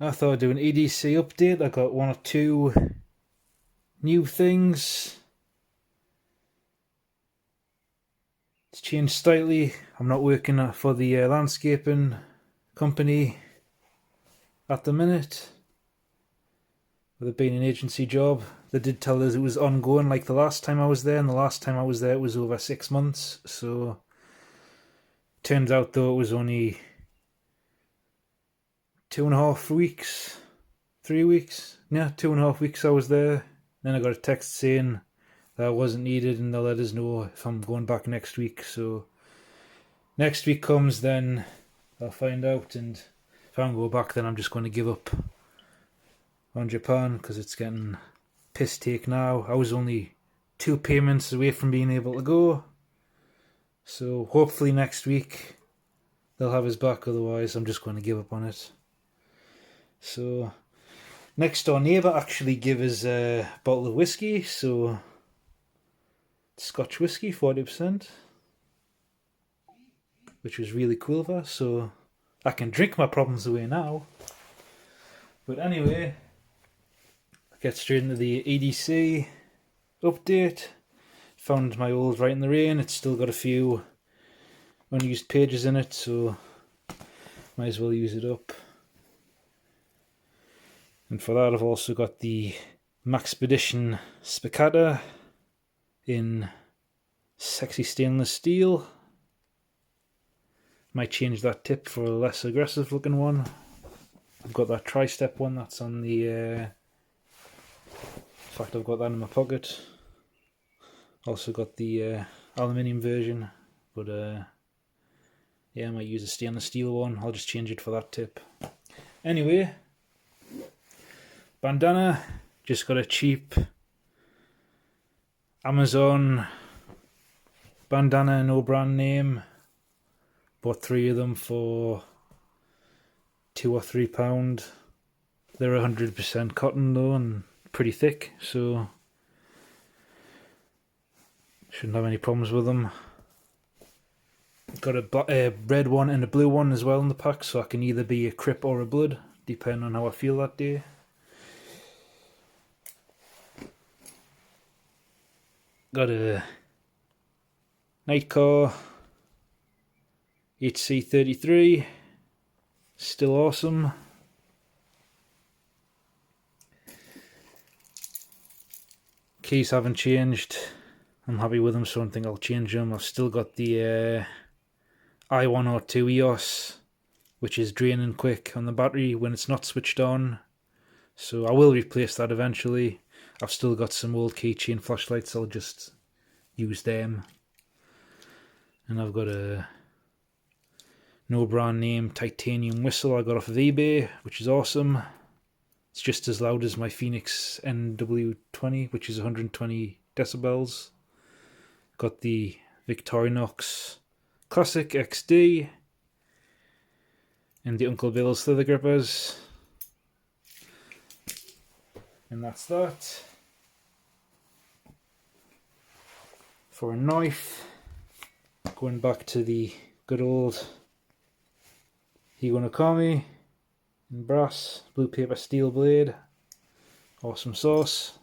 I thought I'd do an EDC update. I got one or two new things. It's changed slightly. I'm not working for the landscaping company at the minute. With it being an agency job, they did tell us it was ongoing like the last time I was there, and the last time I was there it was over 6 months. So turns out though it was only 2.5 weeks, 3 weeks. Yeah, 2.5 weeks I was there. Then I got a text saying that wasn't needed, and they'll let us know if I'm going back next week. So next week comes, then I'll find out, and if I don't go back, then I'm just going to give up on Japan because it's getting piss take now. I was only 2 payments away from being able to go, so hopefully next week they'll have us back. Otherwise, I'm just going to give up on it. So next door neighbour actually gave us a bottle of whiskey, so Scotch whiskey, 40%, which was really cool of her, so I can drink my problems away now. But anyway, I'll get straight into the EDC update. Found my old Write in the Rain. It's still got a few unused pages in it, so might as well use it up. And for that I've also got the Maxpedition Spicata in sexy stainless steel. Might change that tip for a less aggressive looking one. I've got that tri-step one that's on the in fact I've got that in my pocket. Also got the aluminium version, but yeah, I might use a stainless steel one. I'll just change it for that tip. Anyway, bandana, just got a cheap Amazon bandana, no brand name. Bought 3 of them for £2 or £3. They're 100% cotton though, and pretty thick, so shouldn't have any problems with them. Got a red one and a blue one as well in the pack, so I can either be a Crip or a Blood, depending on how I feel that day. Got a Nightcore HC33, still awesome. Keys haven't changed. I'm happy with them, so I don't think I'll change them. I've still got the i102 EOS, which is draining quick on the battery when it's not switched on, so I will replace that eventually. I've still got some old keychain flashlights, I'll just use them. And I've got a no brand name titanium whistle I got off of eBay, which is awesome. It's just as loud as my Phoenix NW20, which is 120 decibels. Got the Victorinox Classic XD and the Uncle Bill's Slither Grippers. And that's that. For a knife, going back to the good old Higo Nakami in brass, blue paper steel blade, awesome sauce.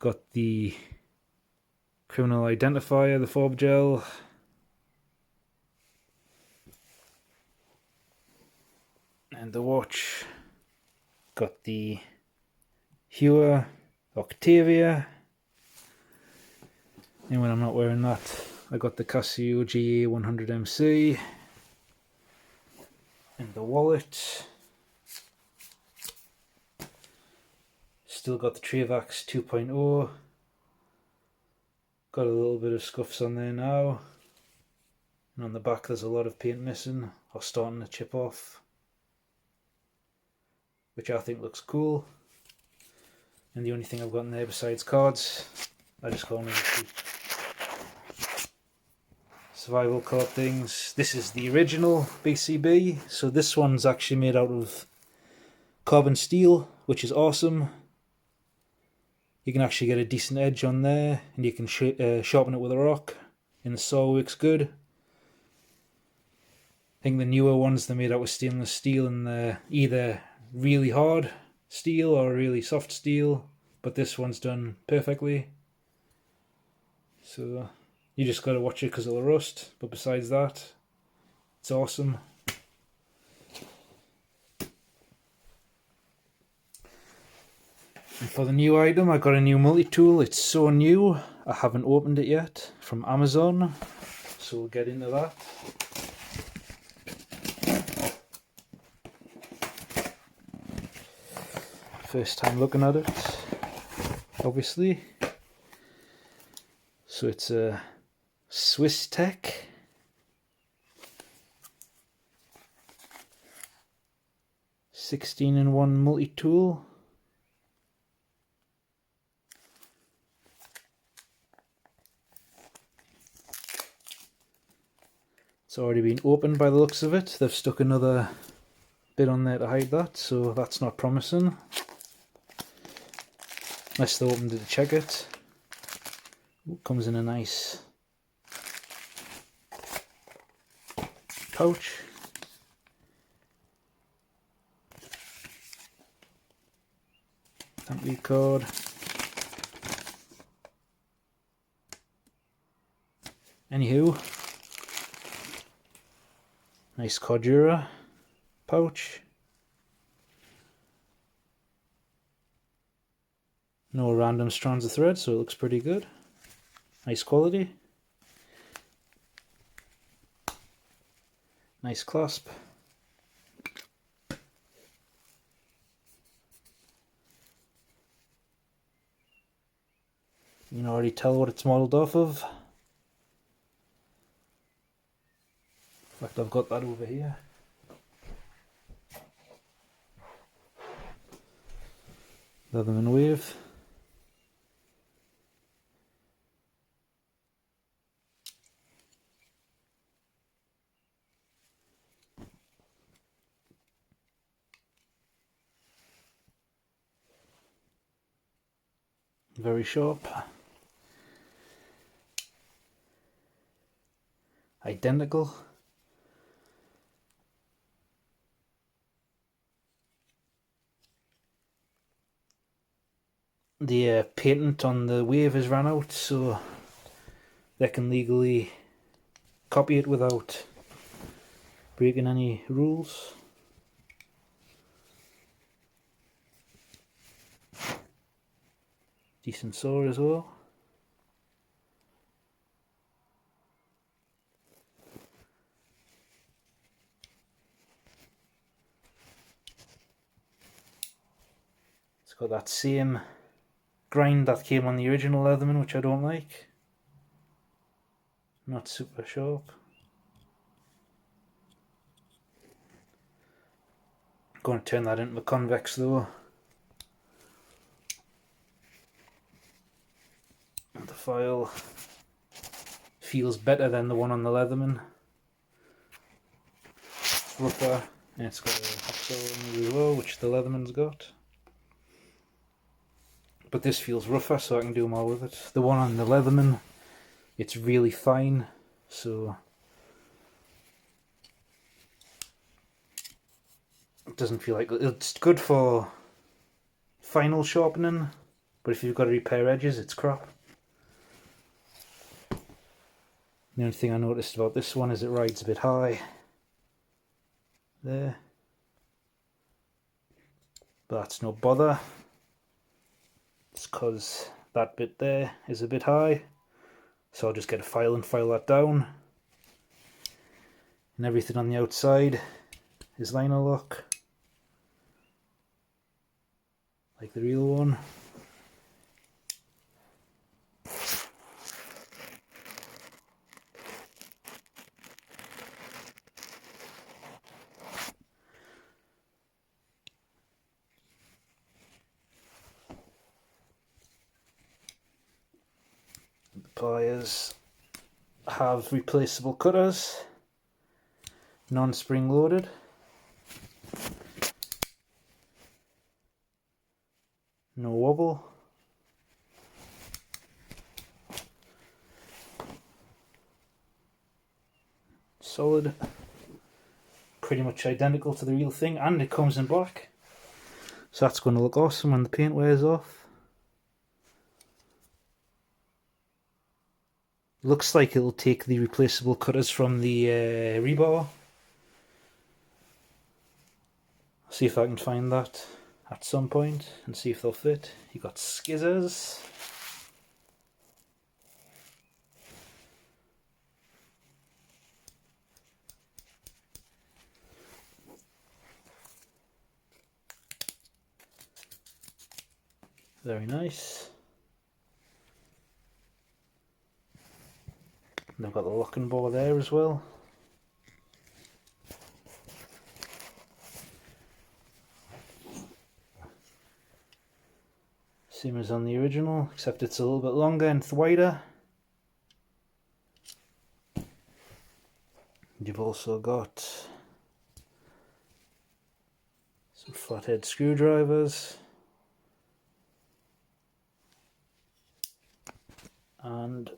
Got the Criminal Identifier, the fob gel. And the watch. Got the Hua Octavia. And when I'm not wearing that, I got the Casio GA100MC. And the wallet. Still got the Travax 2.0. Got a little bit of scuffs on there now. And on the back there's a lot of paint missing, or starting to chip off, which I think looks cool. And the only thing I've got in there besides cards, I just got one of the survival card things. This is the original BCB, so this one's actually made out of carbon steel, which is awesome. You can actually get a decent edge on there, and you can sharpen it with a rock, and the saw works good. think the newer ones, they're made out of stainless steel, and they're either really hard steel or really soft steel, but this one's done perfectly. So you just got to watch it because it'll rust, but besides that, it's awesome. And for the new item, I got a new multi-tool. It's so new, I haven't opened it yet, from Amazon. So we'll get into that. First time looking at it, obviously. So it's a Swisstech. (16-in-1) multi-tool. It's already been opened by the looks of it. They've stuck another bit on there to hide that, so that's not promising. Unless they opened it to check it. Ooh, comes in a nice pouch. Thank you card. Anywho, nice Cordura pouch. No random strands of thread, so it looks pretty good. Nice quality. Nice clasp. You can already tell what it's modelled off of. In fact, I've got that over here. Leatherman Wave. Very sharp. Identical. The patent on the Wave has run out, so they can legally copy it without breaking any rules. Decent saw as well. It's got that same grind that came on the original Leatherman, which I don't like. Not super sharp. I'm going to turn that into a convex though. And the file feels better than the one on the Leatherman. It's rougher, and it's got a hacksaw in it as well, which the Leatherman's got. But this feels rougher, so I can do more with it. The one on the Leatherman, it's really fine, so it doesn't feel like it's good for final sharpening, but if you've got to repair edges, it's crap. The only thing I noticed about this one is it rides a bit high there, but that's no bother. It's because that bit there is a bit high, so I'll just get a file and file that down. And everything on the outside is liner lock, like the real one. The pliers have replaceable cutters, non-spring loaded. No wobble. Solid. pretty much identical to the real thing, and it comes in black. So that's going to look awesome when the paint wears off. Looks like it'll take the replaceable cutters from the rebar. See if I can find that at some point and see if they'll fit. You got skizzers. Very nice. And they've got the locking bar there as well. Same as on the original, except it's a little bit longer and it's wider. You've also got some flathead screwdrivers. And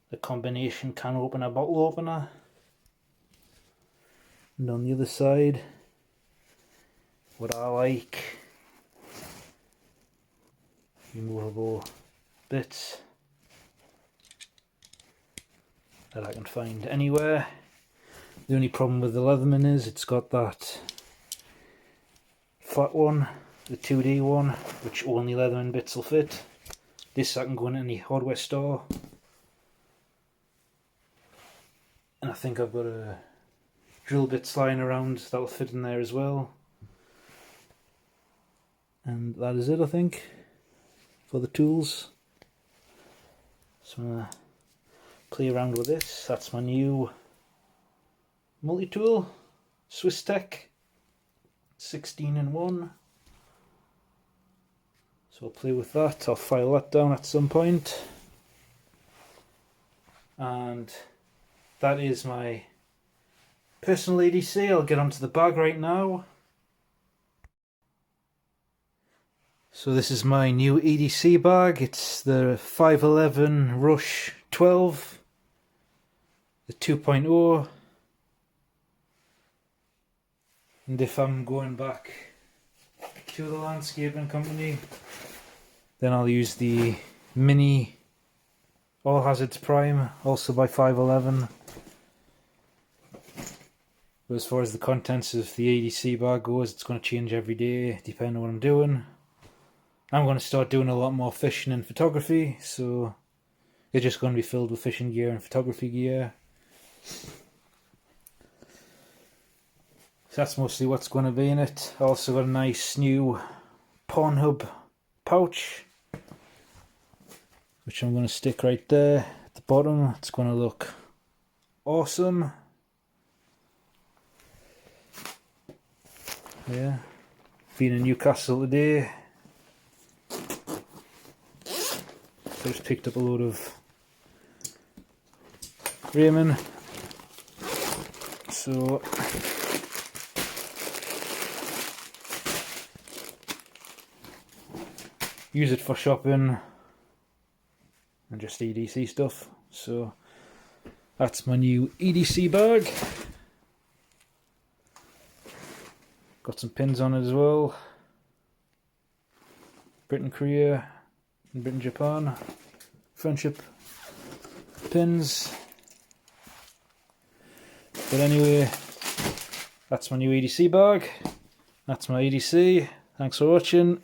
the combination can opener, bottle opener. And on the other side, what I like, removable bits that I can find anywhere. The only problem with the Leatherman is it's got that flat one, the 2D one, which only Leatherman bits will fit. This I can go in any hardware store. And I think I've got a drill bits lying around that'll fit in there as well. And that is it, I think, for the tools. So I'm going to play around with this. That's my new multi-tool, Swisstech 16-in-1. So I'll play with that. I'll file that down at some point. And that is my personal ADC. I'll get onto the bag right now. So this is my new EDC bag. It's the 511 Rush 12, the 2.0. And if I'm going back to the landscaping company, then I'll use the Mini All Hazards Prime, also by 511. But as far as the contents of the ADC bag goes, it's going to change every day depending on what I'm doing. I'm going to start doing a lot more fishing and photography, so it's just going to be filled with fishing gear and photography gear. So that's mostly what's going to be in it. I also got a nice new Pornhub pouch, which I'm going to stick right there at the bottom. It's going to look awesome. Yeah, been in Newcastle today. I just picked up a load of ramen. So use it for shopping and just EDC stuff. So that's my new EDC bag. Got some pins on it as well. Britain Korea and Britain Japan friendship pins. But anyway, that's my new EDC bag. That's my EDC. Thanks for watching.